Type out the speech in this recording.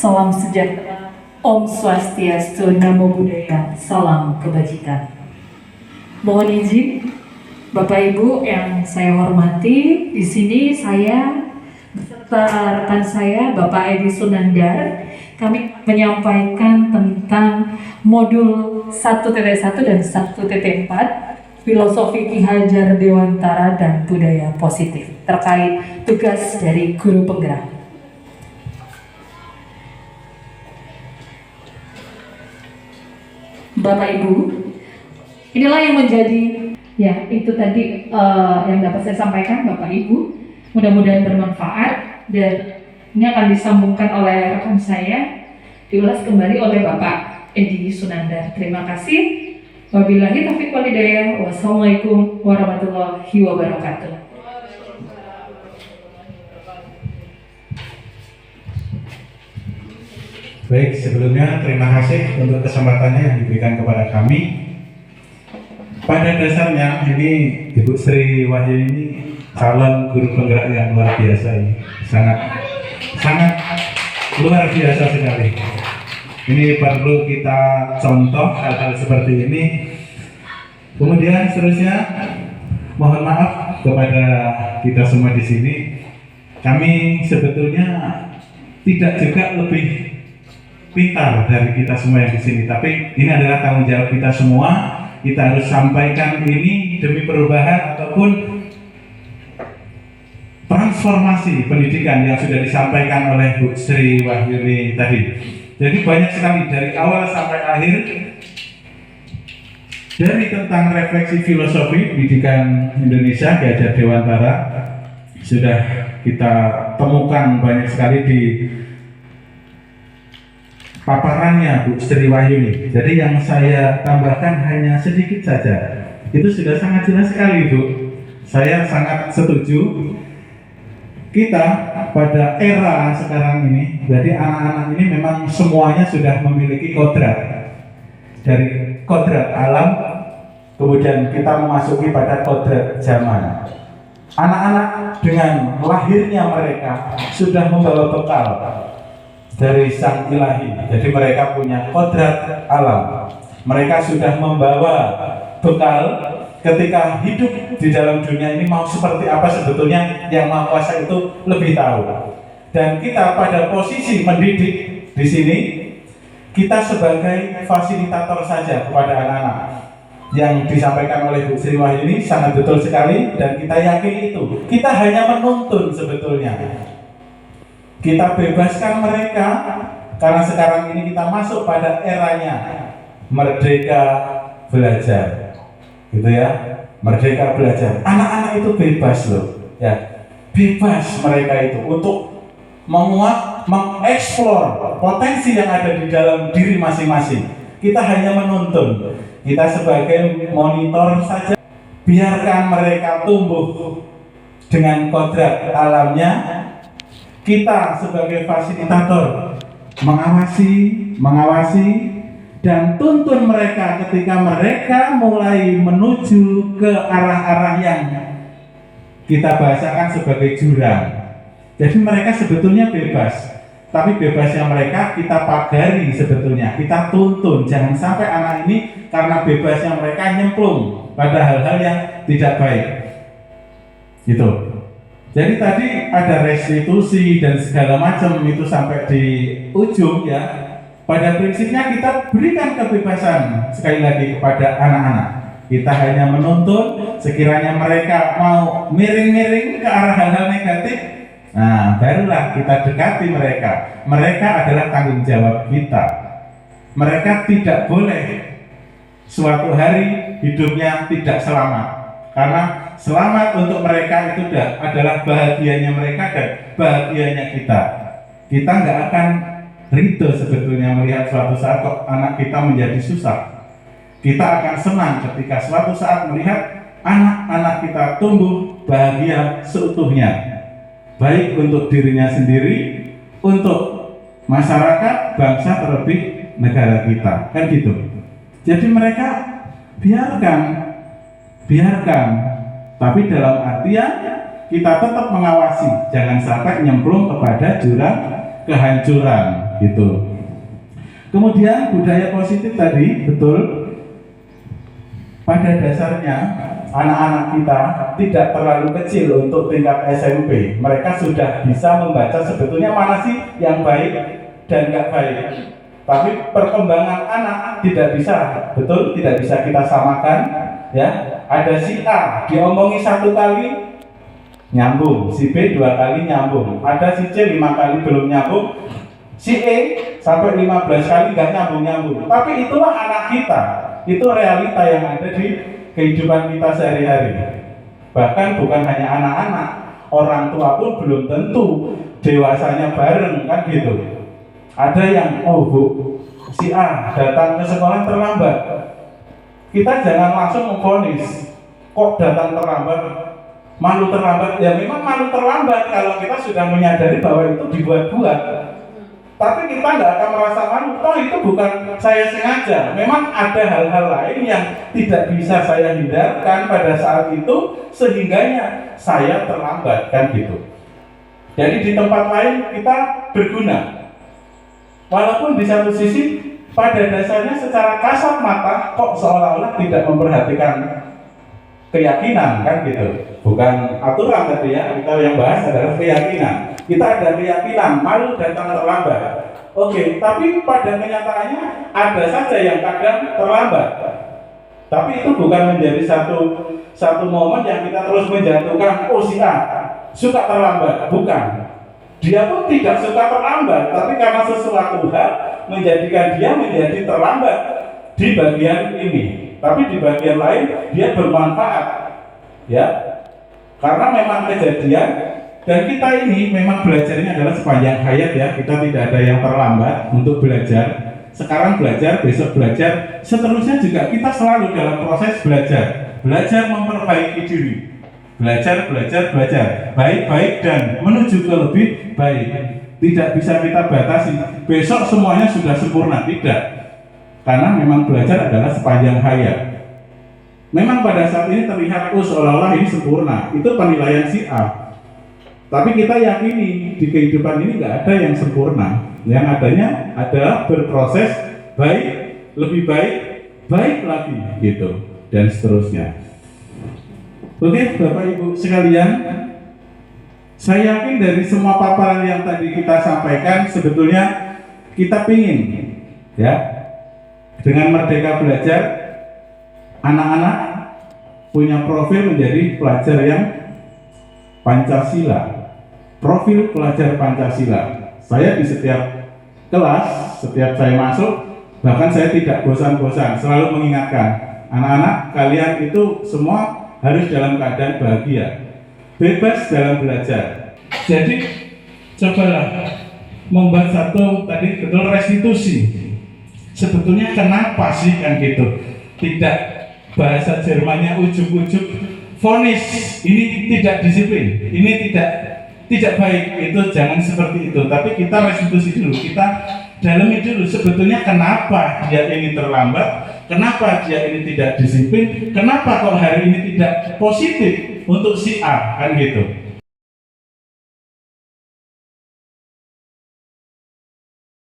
Salam sejahtera, Om Swastiastu, Namo Buddhaya, salam kebajikan. Mohon izin, Bapak Ibu yang saya hormati, di sini saya beserta rekan saya, Bapak Edi Sunandar, kami menyampaikan tentang modul 1.1 dan 1.4 Filosofi Ki Hajar Dewantara dan Budaya Positif terkait tugas dari guru penggerak. Bapak Ibu, inilah yang menjadi, ya itu tadi yang dapat saya sampaikan Bapak Ibu. Mudah-mudahan bermanfaat dan ini akan disambungkan oleh rekan saya, diulas kembali oleh Bapak Edi Sunandar. Terima kasih. Wabillahi taufiq wal hidayah. Wassalamualaikum warahmatullahi wabarakatuh. Baik, sebelumnya terima kasih untuk kesempatannya yang diberikan kepada kami. Pada dasarnya ini Ibu Sri Wahyu ini calon guru penggerak yang luar biasa ini, sangat luar biasa sekali. Ini perlu kita contoh hal-hal seperti ini. Kemudian seterusnya mohon maaf kepada kita semua di sini. Kami sebetulnya tidak juga lebih pintar dari kita semua yang di sini, tapi ini adalah tanggung jawab kita semua. Kita harus sampaikan ini demi perubahan ataupun transformasi pendidikan yang sudah disampaikan oleh Bu Sri Wahyuni tadi. Jadi banyak sekali dari awal sampai akhir, dari tentang refleksi filosofi pendidikan Indonesia Ki Hajar Dewantara sudah kita temukan banyak sekali di paparannya Bu Sri Wahyuni. Jadi yang saya tambahkan hanya sedikit saja. Itu sudah sangat jelas sekali, Bu. Saya sangat setuju. Kita pada era sekarang ini, jadi anak-anak ini memang semuanya sudah memiliki kodrat. Dari kodrat alam, kemudian kita memasuki pada kodrat zaman. Anak-anak dengan lahirnya mereka sudah membawa bekal dari Sang Ilahi. Jadi mereka punya kodrat alam. Mereka sudah membawa bekal ketika hidup di dalam dunia ini mau seperti apa sebetulnya yang Maha Kuasa itu lebih tahu. Dan kita pada posisi mendidik di sini, kita sebagai fasilitator saja kepada anak-anak. Yang disampaikan oleh Bu Sri Wahyuni sangat betul sekali dan kita yakin itu. Kita hanya menuntun sebetulnya. Kita bebaskan mereka karena sekarang ini kita masuk pada eranya merdeka belajar, gitu ya, merdeka belajar. Anak-anak itu bebas loh, ya, bebas mereka itu untuk menguak, mengeksplor potensi yang ada di dalam diri masing-masing. Kita hanya menuntun, kita sebagai monitor saja. Biarkan mereka tumbuh dengan kodrat alamnya. Kita sebagai fasilitator mengawasi dan tuntun mereka ketika mereka mulai menuju ke arah-arah yang kita bahasakan sebagai jurang. Jadi mereka sebetulnya bebas, tapi bebasnya mereka kita pagari sebetulnya, kita tuntun. Jangan sampai anak ini karena bebasnya mereka nyemplung pada hal-hal yang tidak baik. Gitu. Jadi tadi ada restitusi dan segala macam itu sampai di ujung ya. Pada prinsipnya kita berikan kebebasan sekali lagi kepada anak-anak. Kita hanya menuntun, sekiranya mereka mau miring-miring ke arah hal-hal negatif, nah barulah kita dekati mereka. Mereka adalah tanggung jawab kita. Mereka tidak boleh suatu hari hidupnya tidak selamat. Karena selamat untuk mereka itu adalah bahagianya mereka dan bahagianya kita. Kita nggak akan ridho sebetulnya melihat suatu saat kok anak kita menjadi susah. Kita akan senang ketika suatu saat melihat anak-anak kita tumbuh bahagia seutuhnya. Baik untuk dirinya sendiri, untuk masyarakat, bangsa, terlebih negara kita. Kan gitu. Jadi mereka biarkan, tapi dalam artian kita tetap mengawasi, jangan sampai nyemplung kepada jurang kehancuran gitu. Kemudian budaya positif tadi, betul, pada dasarnya anak-anak kita tidak terlalu kecil untuk tingkat SMP. Mereka sudah bisa membaca sebetulnya mana sih yang baik dan nggak baik. Tapi perkembangan anak tidak bisa, betul, tidak bisa kita samakan. Ya, ada si A diomongi 1 kali nyambung, si B 2 kali nyambung, ada si C 5 kali belum nyambung, si E sampai 15 kali nggak nyambung. Tapi itulah anak kita, itu realita yang ada di kehidupan kita sehari-hari. Bahkan bukan hanya anak-anak, orang tua pun belum tentu dewasanya bareng, kan gitu. Ada yang, oh bu, si A datang ke sekolah terlambat, kita jangan langsung memvonis, kok datang terlambat, malu terlambat. Ya memang malu terlambat kalau kita sudah menyadari bahwa itu dibuat-buat. Tapi kita nggak akan merasa malu, toh itu bukan saya sengaja. Memang ada hal-hal lain yang tidak bisa saya hindarkan pada saat itu, sehingganya saya terlambat, kan gitu. Jadi di tempat lain kita berguna. Walaupun di satu sisi pada dasarnya secara kasat mata kok seolah-olah tidak memperhatikan keyakinan, kan gitu. Bukan aturan tadi ya, kita yang bahas adalah keyakinan. Kita ada keyakinan malu datang terlambat. Oke, tapi pada kenyataannya ada saja yang kadang terlambat. Tapi itu bukan menjadi satu momen yang kita terus menjatuhkan, oh si A suka terlambat, bukan. Dia pun tidak suka terlambat, tapi karena sesuatu hal menjadikan dia menjadi terlambat di bagian ini. Tapi di bagian lain dia bermanfaat, ya. Karena memang kejadian, dan kita ini memang belajarnya adalah sepanjang hayat ya. Kita tidak ada yang terlambat untuk belajar. Sekarang belajar, besok belajar, seterusnya juga kita selalu dalam proses belajar. Belajar memperbaiki diri. Belajar, baik-baik dan menuju ke lebih baik. Tidak bisa kita batasi, besok semuanya sudah sempurna, tidak. Karena memang belajar adalah sepanjang hayat. Memang pada saat ini terlihat, oh seolah-olah ini sempurna, itu penilaian si A. Tapi kita yakini, di kehidupan ini nggak ada yang sempurna. Yang adanya adalah berproses, baik, lebih baik, baik lagi, gitu, dan seterusnya. Oke, Bapak Ibu sekalian, saya yakin dari semua paparan yang tadi kita sampaikan, sebetulnya kita pingin, ya, dengan Merdeka Belajar, anak-anak punya profil menjadi pelajar yang Pancasila. Profil pelajar Pancasila. Saya di setiap kelas, setiap saya masuk, bahkan saya tidak bosan-bosan, selalu mengingatkan, anak-anak kalian itu semua harus dalam keadaan bahagia, bebas dalam belajar. Jadi cobalah membuat satu tadi betul restitusi. Sebetulnya kenapa sih kan gitu? Tidak, bahasa Jermannya ujuk-ujuk vonis, ini tidak disiplin, ini tidak baik, itu jangan seperti itu. Tapi kita restitusi dulu, kita dalami dulu sebetulnya kenapa dia ini terlambat, kenapa dia ini tidak disiplin, kenapa kok hari ini tidak positif untuk si A, kan gitu.